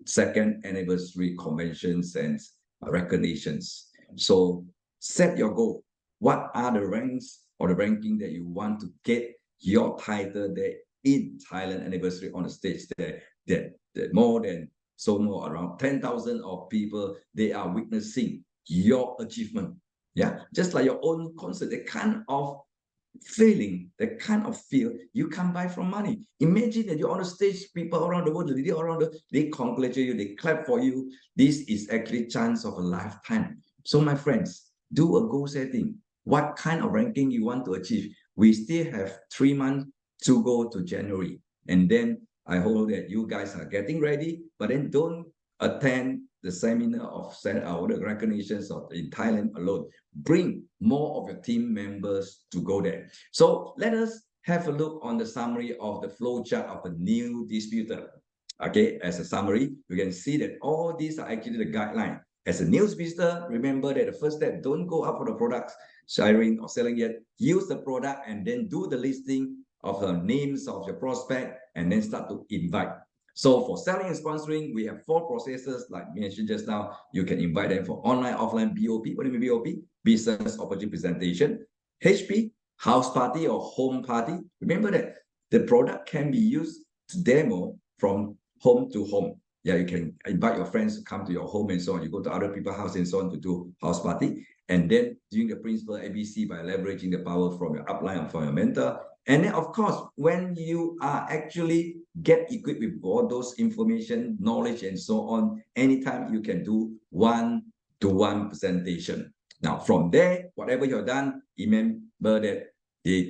[SPEAKER 2] second anniversary conventions and recognitions. So set your goal. What are the ranks or the ranking that you want to get your title there in Thailand anniversary on the stage there? That more than around 10,000 of people, they are witnessing your achievement. Yeah, just like your own concert, the kind of feeling, the kind of feel you can't buy from money. Imagine that you're on a stage, people around the world, they congratulate you, they clap for you. This is actually chance of a lifetime. So my friends, do a goal setting. What kind of ranking you want to achieve? We still have 3 months to go to January. And then I hope that you guys are getting ready, but then don't attend the seminar of the recognitions of in Thailand alone. Bring more of your team members to go there. So let us have a look on the summary of the flow chart of the new distributor. Okay, as a summary, you can see that all these are actually the guideline. As a new visitor, remember that the first step, don't go up for the products sharing or selling yet. Use the product and then do the listing of the names of your prospect and then start to invite. So for selling and sponsoring, we have 4 processes like mentioned just now. You can invite them for online, offline, BOP. What do you mean BOP? Business opportunity presentation. HP, house party or home party. Remember that the product can be used to demo from home to home. Yeah, you can invite your friends to come to your home and so on. You go to other people's house and so on to do house party. And then doing the principle ABC by leveraging the power from your upline or from your mentor. And then, of course, when you are actually get equipped with all those information, knowledge, and so on, anytime you can do one-to-one presentation. Now, from there, whatever you've done, remember that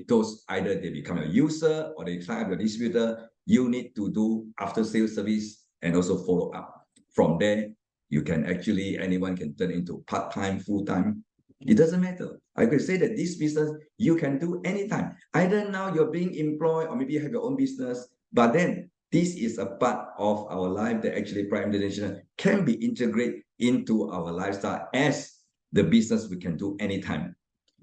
[SPEAKER 2] those either they become a user or they sign up your distributor, you need to do after sales service and also follow up. From there, you can actually, anyone can turn into part-time, full-time. It doesn't matter. I could say that this business you can do anytime. Either now you're being employed or maybe you have your own business, but then this is a part of our life that actually Prife International can be integrated into our lifestyle as the business we can do anytime.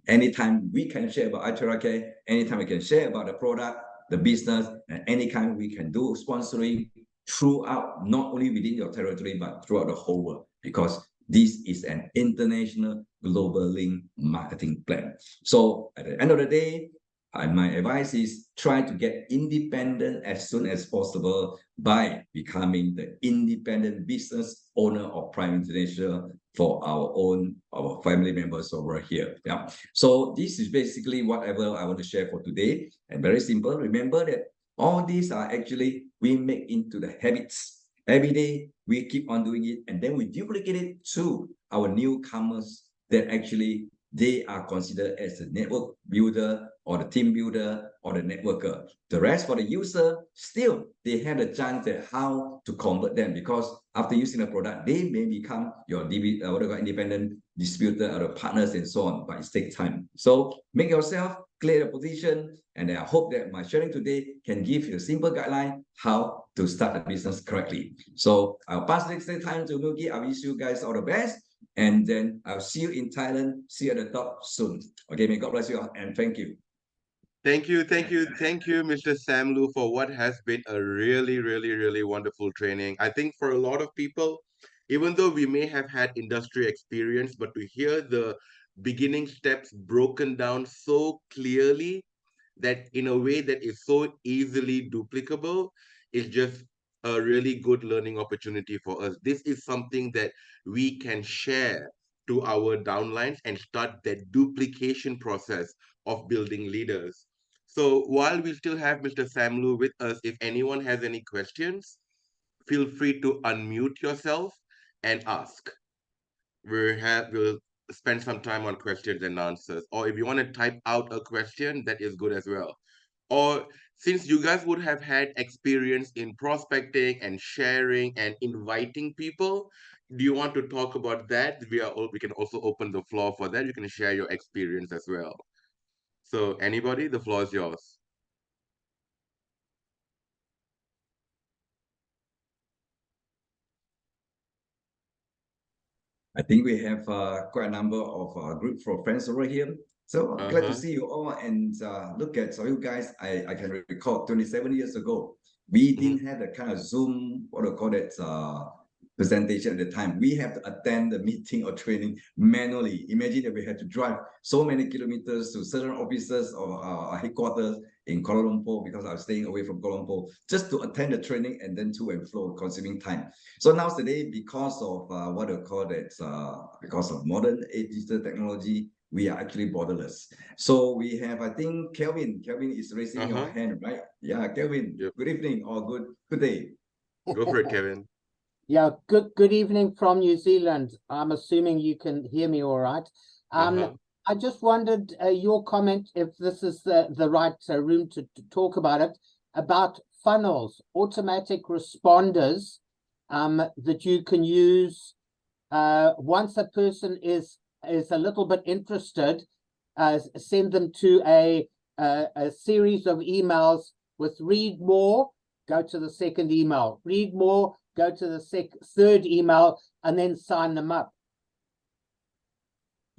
[SPEAKER 2] Anytime we can share about Itera Care, anytime we can share about the product, the business, and anytime we can do sponsoring throughout, not only within your territory, but throughout the whole world, because this is an international global link marketing plan. So at the end of the day, my advice is try to get independent as soon as possible by becoming the independent business owner of Prife International for our family members over here. Yeah. So this is basically whatever I want to share for today. And very simple. Remember that all these are actually we make into the habits. Every day we keep on doing it, and then we duplicate it to our newcomers that actually they are considered as a network builder or the team builder or the networker. The rest for the user, still they have the chance that how to convert them, because after using the product, they may become your independent distributor or partners and so on, but it takes time. So make yourself clear the position, and I hope that my sharing today can give you a simple guideline how to start the business correctly. So I'll pass the next time to Nuki. I wish you guys all the best. And then I'll see you in Thailand. See you at the top soon. Okay, may God bless you all, and thank you.
[SPEAKER 1] Thank you, Mr. Samlu, for what has been a really, really, really wonderful training. I think for a lot of people, even though we may have had industry experience, but to hear the beginning steps broken down so clearly that in a way that is so easily duplicable is just a really good learning opportunity for us. This is something that we can share to our downlines and start that duplication process of building leaders. So while we still have Mr. Samlu with us, if anyone has any questions, feel free to unmute yourself and ask. We'll spend some time on questions and answers. Or if you want to type out a question, that is good as well. Or since you guys would have had experience in prospecting and sharing and inviting people, do you want to talk about that? We can also open the floor for that. You can share your experience as well. So anybody, the floor is yours.
[SPEAKER 2] I think we have quite a number of group for friends over here. So glad to see you all, and look at so you guys. I can recall 27 years ago, we didn't have the kind of Zoom, what do you call it, presentation at the time. We have to attend the meeting or training manually. Imagine that we had to drive so many kilometers to certain offices or headquarters in Kuala Lumpur, because I was staying away from Kuala Lumpur, just to attend the training and then to and fro, consuming time. So now today, because of what do you call it, because of modern digital technology, we are actually borderless. So we have, I think, Kelvin. Kelvin is raising your hand, right? Yeah, Kelvin.
[SPEAKER 1] Yep.
[SPEAKER 2] Good evening or good day.
[SPEAKER 1] Go for it, Kevin.
[SPEAKER 3] Yeah, good evening from New Zealand. I'm assuming you can hear me all right. I just wondered your comment, if this is the right room to talk about it, about funnels, automatic responders that you can use once a person is a little bit interested, send them to a series of emails with read more, go to the second email, read more, go to the third email, and then sign them up.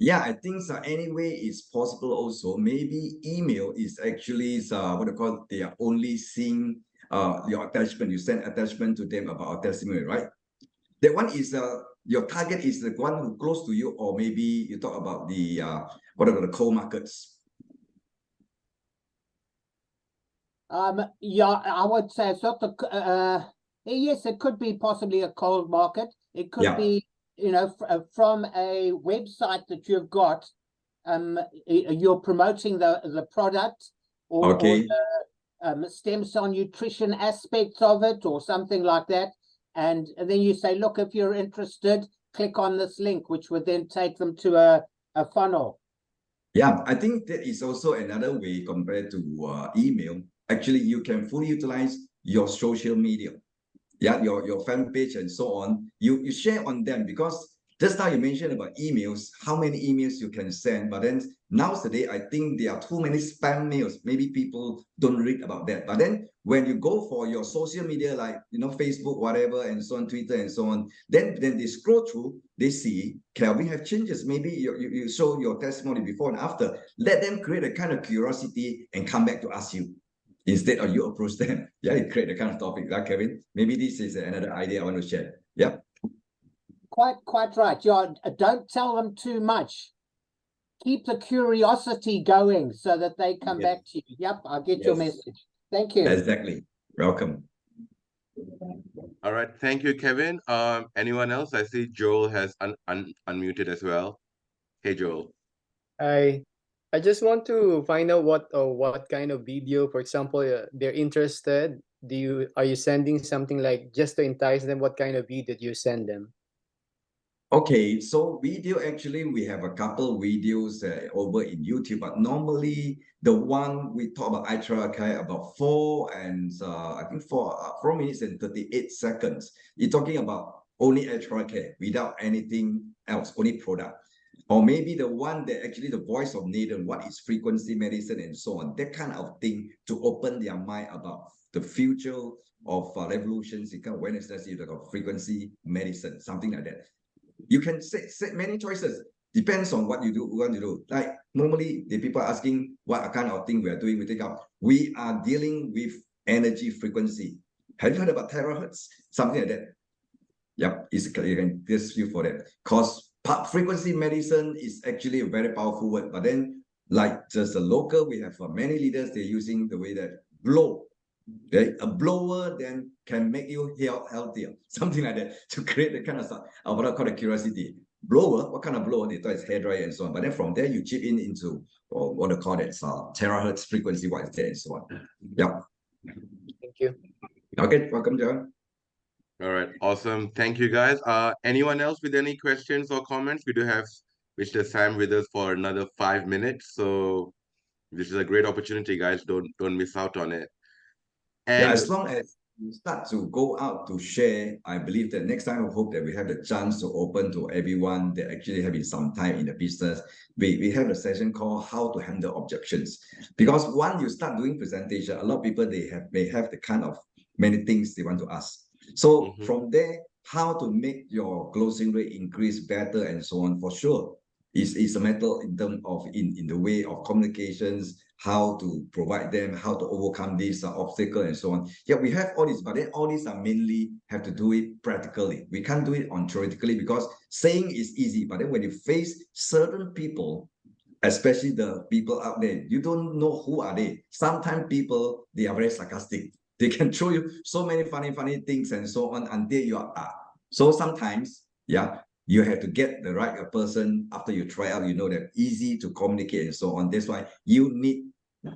[SPEAKER 2] Yeah, I think so. Anyway, it's possible also. Maybe email is actually what they call, they are only seeing your attachment. You send attachment to them about our testimony, right? That one is your target is the one who close to you, or maybe you talk about the what are the cold markets.
[SPEAKER 3] Yeah, I would say it's not the yes, it could be possibly a cold market. It could
[SPEAKER 2] Yeah.
[SPEAKER 3] be, you know, from a website that you've got, you're promoting the product or
[SPEAKER 2] Okay.
[SPEAKER 3] the stem cell nutrition aspects of it or something like that. And then you say, look, if you're interested, click on this link, which would then take them to a funnel.
[SPEAKER 2] Yeah, I think that is also another way compared to email. Actually, you can fully utilize your social media. Yeah, your fan page and so on. You share on them because just now you mentioned about emails, how many emails you can send. But then nowadays, I think there are too many spam mails. Maybe people don't read about that. But then when you go for your social media, like Facebook, whatever, and so on, Twitter, and so on, then they scroll through, they see, can we have changes? Maybe you show your testimony before and after. Let them create a kind of curiosity and come back to ask you. Instead of you approach them, yeah, you create the kind of topic, right, Kevin? Maybe this is another idea I want to share. Yeah.
[SPEAKER 3] Quite right. Yeah, don't tell them too much. Keep the curiosity going so that they come back to you. Yep, I get your message. Thank you.
[SPEAKER 2] Exactly. Welcome.
[SPEAKER 1] All right. Thank you, Kevin. Anyone else? I see Joel has unmuted as well. Hey, Joel.
[SPEAKER 4] I just want to find out what kind of video, for example, they're interested. Are you sending something like just to entice them? What kind of video do you send them?
[SPEAKER 2] Okay, so video, actually, we have a couple videos over in YouTube, but normally the one we talk about Ultra Care about 4 minutes and 38 seconds. You're talking about only Ultra Care without anything else, only product. Or maybe the one that actually the voice of Nathan, what is frequency medicine and so on, that kind of thing to open their mind about the future of revolutions in kind of awareness, of frequency medicine, something like that. You can say many choices. Depends on what you want to do. Like normally, the people are asking what kind of thing we are doing. We are dealing with energy frequency. Have you heard about terahertz? Something like that. Yep, you can just use for that. Because frequency medicine is actually a very powerful word. But then, like just a local, we have many leaders, they're using the way that blow. Okay, a blower then can make you healthier, something like that, to create the kind of stuff. What I call a curiosity. Blower, what kind of blower? They thought it's hairdryer and so on. But then from there, you chip into what I call it, terahertz frequency, what is that, and so on. Yeah.
[SPEAKER 4] Thank you.
[SPEAKER 2] Okay, welcome, John.
[SPEAKER 1] All right, awesome. Thank you, guys. Anyone else with any questions or comments? We do have Mr. Sam with us for another 5 minutes, so this is a great opportunity, guys. Don't miss out on it.
[SPEAKER 2] Yeah,
[SPEAKER 1] And
[SPEAKER 2] as long as you start to go out to share, I believe that next time I hope that we have the chance to open to everyone that actually having some time in the business. We have a session called How to Handle Objections. Because once you start doing presentation, a lot of people may have the kind of many things they want to ask. So from there, how to make your closing rate increase better and so on, for sure. Is a matter in terms of in the way of communications, how to provide them, how to overcome this obstacle and so on. Yeah, we have all this, but then all these are mainly have to do it practically. We can't do it on theoretically because saying is easy, but then when you face certain people, especially the people out there, you don't know who are they. Sometimes people, they are very sarcastic. They can show you so many funny things and so on until you are. So sometimes, yeah, you have to get the right person after you try out, that easy to communicate and so on. That's why you need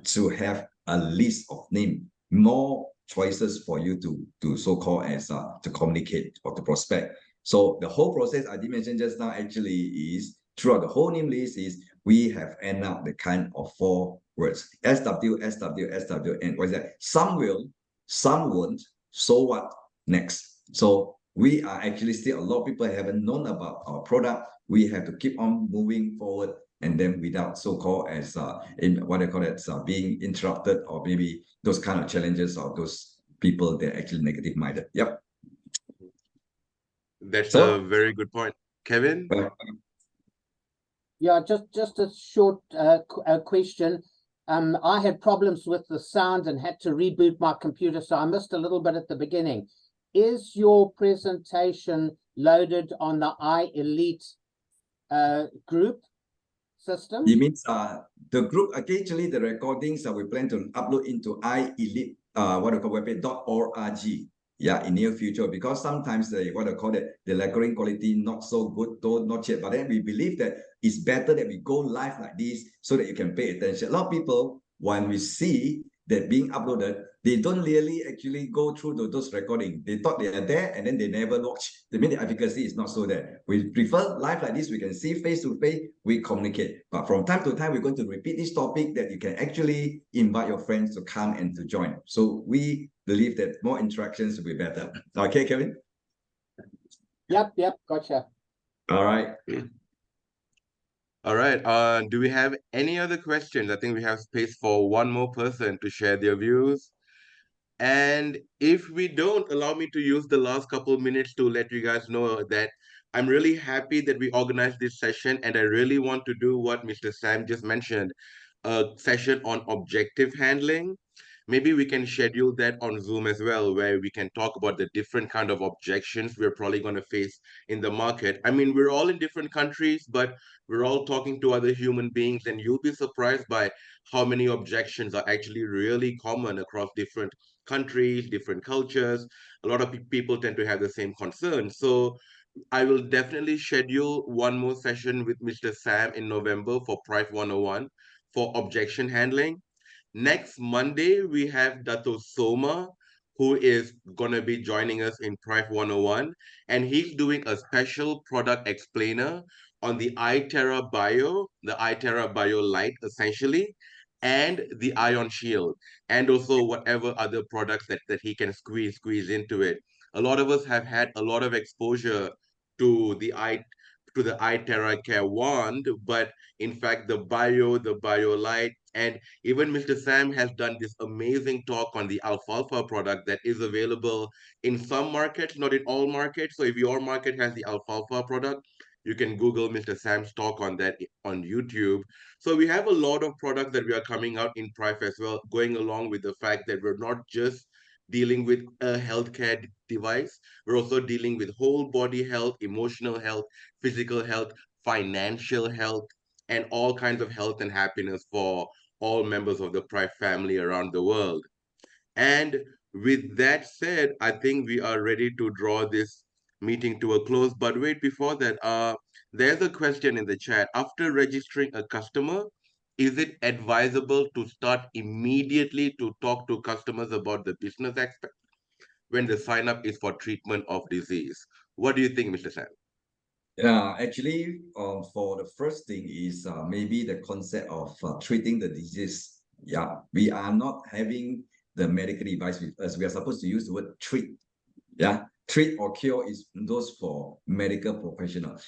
[SPEAKER 2] to have a list of names, more choices for you to so-called as to communicate or to prospect. So the whole process I did mention just now actually is throughout the whole name list is we have end up the kind of 4 words. SW, SW, SW, and what is that? Some will, some won't, so what next? So we are actually still, a lot of people haven't known about our product. We have to keep on moving forward, and then without so-called as in what I call it, being interrupted, or maybe those kind of challenges of those people that are actually negative minded. Yep.
[SPEAKER 1] that's a very good point. Kevin?
[SPEAKER 3] Yeah, just a short question. I had problems with the sound and had to reboot my computer, so I missed a little bit at the beginning. Is your presentation loaded on the iElite group? system?
[SPEAKER 2] It means the group actually the recordings we plan to upload into iElite what we call webpage.org. Yeah, in near future, because sometimes the what I call it, the recording quality not so good, though not yet. But then we believe that it's better that we go live like this so that you can pay attention. A lot of people, when we see that being uploaded, they don't really actually go through those recordings. They thought they are there and then they never watch. The mean the efficacy is not so there. We prefer live like this. We can see face to face, we communicate. But from time to time, we're going to repeat this topic that you can actually invite your friends to come and to join. So we believe that more interactions will be better. Okay, Kevin?
[SPEAKER 3] Yep, gotcha.
[SPEAKER 2] All right.
[SPEAKER 1] All right. Do we have any other questions? I think we have space for one more person to share their views. And if we don't, allow me to use the last couple of minutes to let you guys know that I'm really happy that we organized this session, and I really want to do what Mr. Sam just mentioned, a session on objective handling. Maybe we can schedule that on Zoom as well, where we can talk about the different kind of objections we're probably going to face in the market. I mean, we're all in different countries, but we're all talking to other human beings, and you'll be surprised by how many objections are actually really common across different countries, different cultures. A lot of people tend to have the same concerns. So I will definitely schedule one more session with Mr. Sam in November for Prife 101 for objection handling. Next Monday, we have Dato Soma, who is going to be joining us in Prife 101, and he's doing a special product explainer on the iTerra Bio, the iTerra Bio Lite, essentially, and the Ion Shield, and also whatever other products that he can squeeze into it. A lot of us have had a lot of exposure to the iTerra Care Wand, but in fact, the Bio Lite, and even Mr. Sam has done this amazing talk on the alfalfa product that is available in some markets, not in all markets. So if your market has the alfalfa product, you can Google Mr. Sam's talk on that on YouTube. So we have a lot of products that we are coming out in Prife as well, going along with the fact that we're not just dealing with a healthcare device, we're also dealing with whole body health, emotional health, physical health, financial health, and all kinds of health and happiness for all members of the Prife family around the world. And with that said, I think we are ready to draw this meeting to a close. But wait, before that, there's a question in the chat. After registering a customer, is it advisable to start immediately to talk to customers about the business aspect when the sign up is for treatment of disease? What do you think, Mr. Sam?
[SPEAKER 2] Yeah, actually, for the first thing is maybe the concept of treating the disease. Yeah, we are not having the medical device with us. We are supposed to use the word treat. Yeah, treat or cure is those for medical professionals.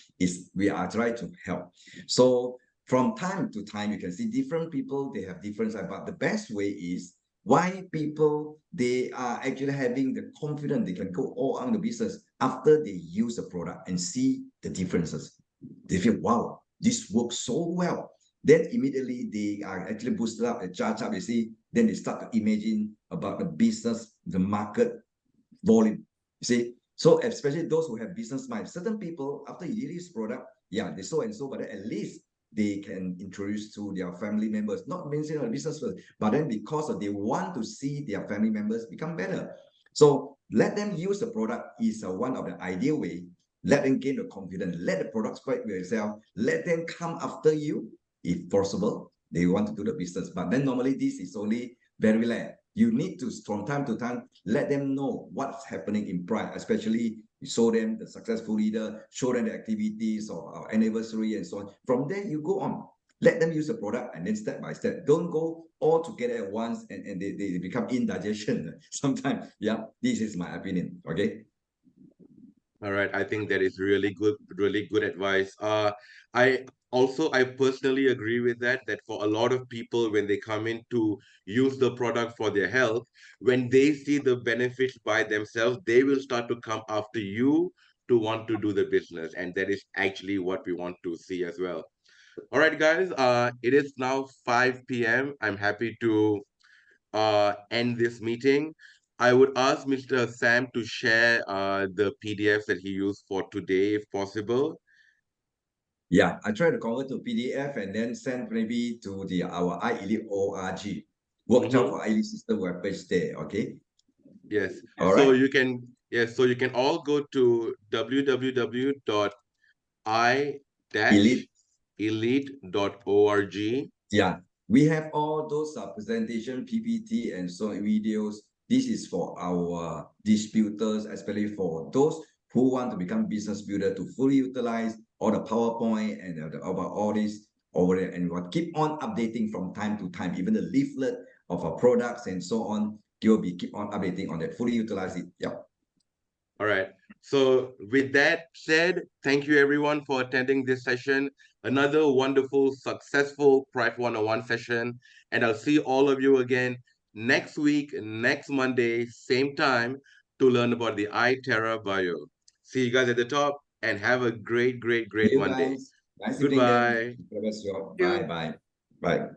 [SPEAKER 2] We are trying to help. So from time to time, you can see different people, they have different side, but the best way is why people, they are actually having the confidence they can go all on the business after they use the product and see the differences. They feel, wow, this works so well. Then immediately they are actually boosted up, they charge up, you see, then they start to imagine about the business, the market volume. You see, so especially those who have business mind, certain people, after you use product, yeah, they so and so, but at least they can introduce to their family members, not mentioning the business first, but then because they want to see their family members become better. So let them use the product is one of the ideal way. Let them gain the confidence. Let the product spread with itself. Let them come after you, if possible. They want to do the business, but then normally this is only very rare. You need to, from time to time, let them know what's happening in Prife, especially you show them the successful leader, show them the activities of our anniversary and so on. From there, you go on. Let them use the product and then step by step. Don't go all together at once and they become indigestion sometimes. Yeah, this is my opinion. Okay.
[SPEAKER 1] All right, I think that is really good advice. I personally agree with that, that for a lot of people, when they come in to use the product for their health, when they see the benefits by themselves, they will start to come after you to want to do the business. And that is actually what we want to see as well. All right, guys, it is now 5 p.m. I'm happy to end this meeting. I would ask Mr. Sam to share the PDFs that he used for today, if possible.
[SPEAKER 2] Yeah, I try to convert to PDF and then send maybe to our iElite org, workshop for iElite system webpage there. Okay.
[SPEAKER 1] Yes.
[SPEAKER 2] All
[SPEAKER 1] So
[SPEAKER 2] right.
[SPEAKER 1] you can, yes, so you can all go to
[SPEAKER 2] Elite.
[SPEAKER 1] www.i-elite.org.
[SPEAKER 2] Yeah, we have all those presentation, PPT, and so on videos. This is for our distributors, especially for those who want to become business builder to fully utilize all the PowerPoint and about all this over there. And we want to keep on updating from time to time, even the leaflet of our products and so on. You'll be keep on updating on that, fully utilize it. Yep.
[SPEAKER 1] All right. So with that said, thank you everyone for attending this session. Another wonderful, successful Prife 101 session. And I'll see all of you again next week, next Monday, same time to learn about the iTerra Bio. See you guys at the top and have a great, great,
[SPEAKER 2] See
[SPEAKER 1] great
[SPEAKER 2] you
[SPEAKER 1] Monday.
[SPEAKER 2] guys. Nice evening then.
[SPEAKER 1] Goodbye.
[SPEAKER 2] Bye
[SPEAKER 4] you.
[SPEAKER 2] bye. Bye.